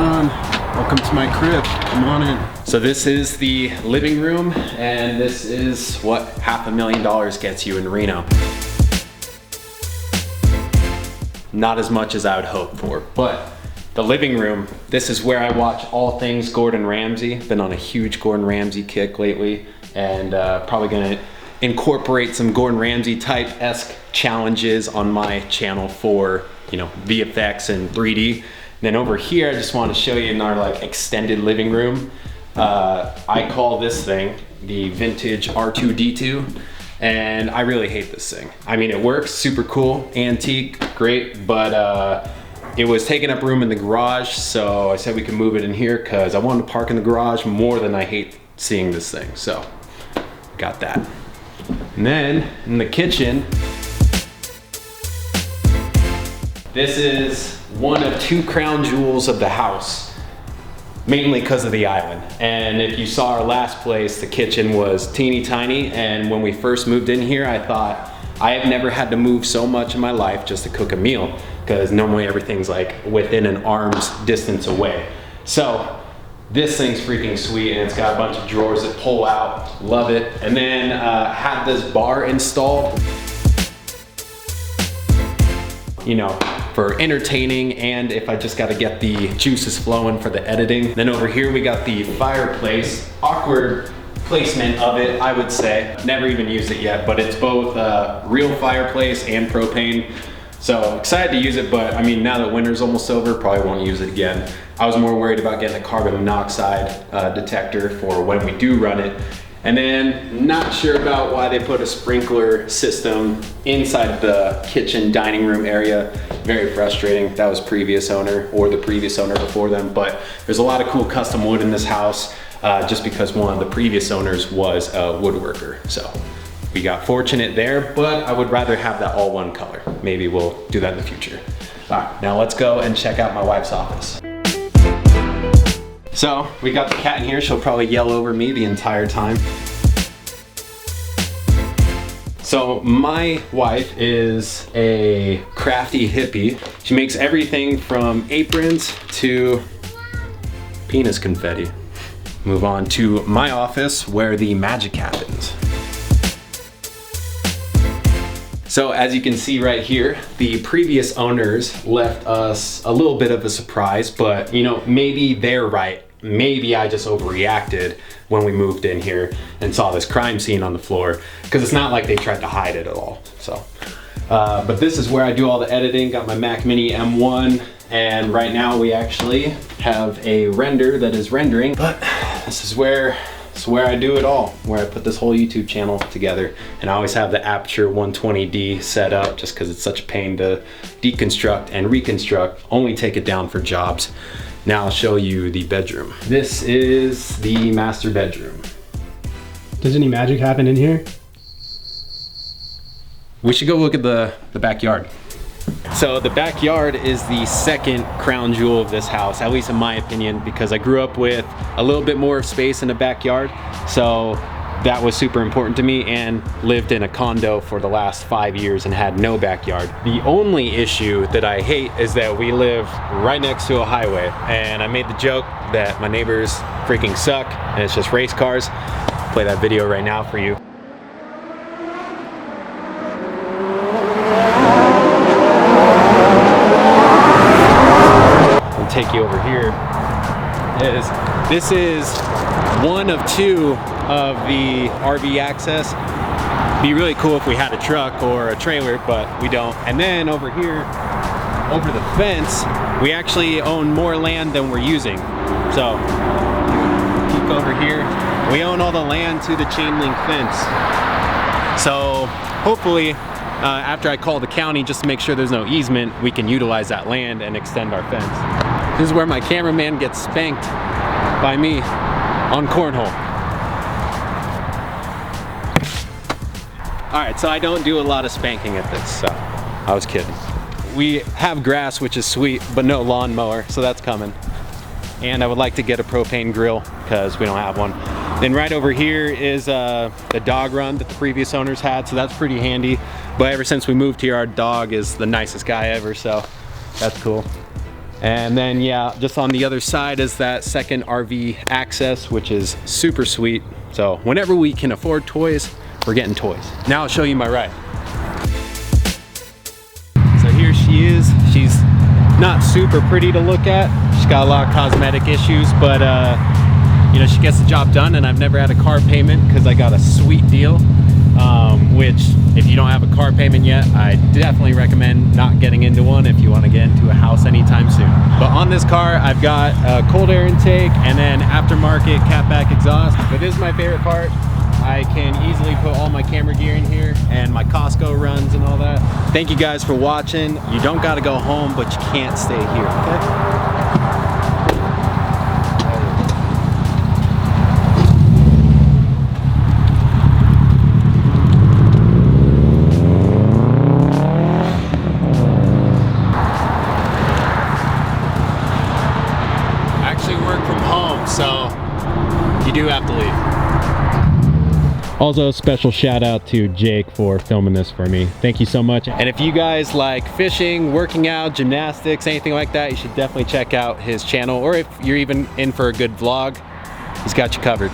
on? Welcome to my crib. Come on in. So this is the living room, and this is what $500,000 gets you in Reno. Not as much as I would hope for, but the living room, this is where I watch all things Gordon Ramsay. Been on a huge Gordon Ramsay kick lately, and probably gonna incorporate some Gordon Ramsay type-esque challenges on my channel for, you know, VFX and 3D. Then over here, I just want to show you in our like extended living room. I call this thing the vintage R2-D2, and I really hate this thing. I mean, it works, super cool, antique, great, but it was taking up room in the garage, so I said we could move it in here because I wanted to park in the garage more than I hate seeing this thing. So, got that. And then in the kitchen, this is one of two crown jewels of the house, mainly because of the island. And if you saw our last place, the kitchen was teeny tiny, and when we first moved in here, I thought, I have never had to move so much in my life just to cook a meal, because normally everything's like within an arm's distance away. So this thing's freaking sweet, and it's got a bunch of drawers that pull out, love it. And then had this bar installed, you know, for entertaining, and if I just got to get the juices flowing for the editing. Then over here we got the fireplace. Awkward placement of it, I would say. Never even used it yet, but it's both real fireplace and propane. So excited to use it, but I mean, now that winter's almost over, probably won't use it again. I was more worried about getting a carbon monoxide detector for when we do run it. And then not sure about why they put a sprinkler system inside the kitchen dining room area. Very frustrating. That was previous owner or the previous owner before them, but there's a lot of cool custom wood in this house just because one of the previous owners was a woodworker. So we got fortunate there, but I would rather have that all one color. Maybe we'll do that in the future. All right, now let's go and check out my wife's office. So we got the cat in here. She'll probably yell over me the entire time. So my wife is a crafty hippie. She makes everything from aprons to penis confetti. Move on to my office where the magic happens. So as you can see right here, the previous owners left us a little bit of a surprise, but you know, maybe they're right. Maybe I just overreacted when we moved in here and saw this crime scene on the floor, because it's not like they tried to hide it at all. So, but this is where I do all the editing. Got my Mac Mini M1, and right now we actually have a render that is rendering, but this is where I do it all, where I put this whole YouTube channel together. And I always have the Aperture 120D set up just because it's such a pain to deconstruct and reconstruct, only take it down for jobs. Now I'll show you the bedroom. This is the master bedroom. Does any magic happen in here? We should go look at the backyard. So the backyard is the second crown jewel of this house, at least in my opinion, because I grew up with a little bit more space in the backyard. So that was super important to me, and lived in a condo for the last 5 years and had no backyard. The only issue that I hate is that we live right next to a highway, and I made the joke that my neighbors freaking suck and it's just race cars. I'll play that video right now for you. I'll take you over here. This is one of two of the RV access. Be really cool if we had a truck or a trailer, but we don't. And then over here, over the fence, we actually own more land than we're using. So, peek over here. We own all the land to the chain link fence. So, hopefully, after I call the county just to make sure there's no easement, we can utilize that land and extend our fence. This is where my cameraman gets spanked by me on cornhole. All right, so I don't do a lot of spanking at this, so I was kidding. We have grass, which is sweet, but no lawnmower, so that's coming. And I would like to get a propane grill because we don't have one. Then right over here is the dog run that the previous owners had, so that's pretty handy. But ever since we moved here, our dog is the nicest guy ever, so that's cool. And then yeah, just on the other side is that second RV access, which is super sweet. So whenever we can afford toys, we're getting toys. Now I'll show you my ride. So here she is. She's not super pretty to look at. She's got a lot of cosmetic issues, but you know, she gets the job done, and I've never had a car payment because I got a sweet deal. Which, if you don't have a car payment yet, I definitely recommend not getting into one if you want to get into a house anytime soon. But on this car, I've got a cold air intake and then aftermarket catback exhaust. But this is my favorite part. I can easily put all my camera gear in here and my Costco runs and all that. Thank you guys for watching. You don't got to go home, but you can't stay here, okay? So you do have to leave. Also, a special shout out to Jake for filming this for me. Thank you so much. And if you guys like fishing, working out, gymnastics, anything like that, you should definitely check out his channel. Or if you're even in for a good vlog, he's got you covered.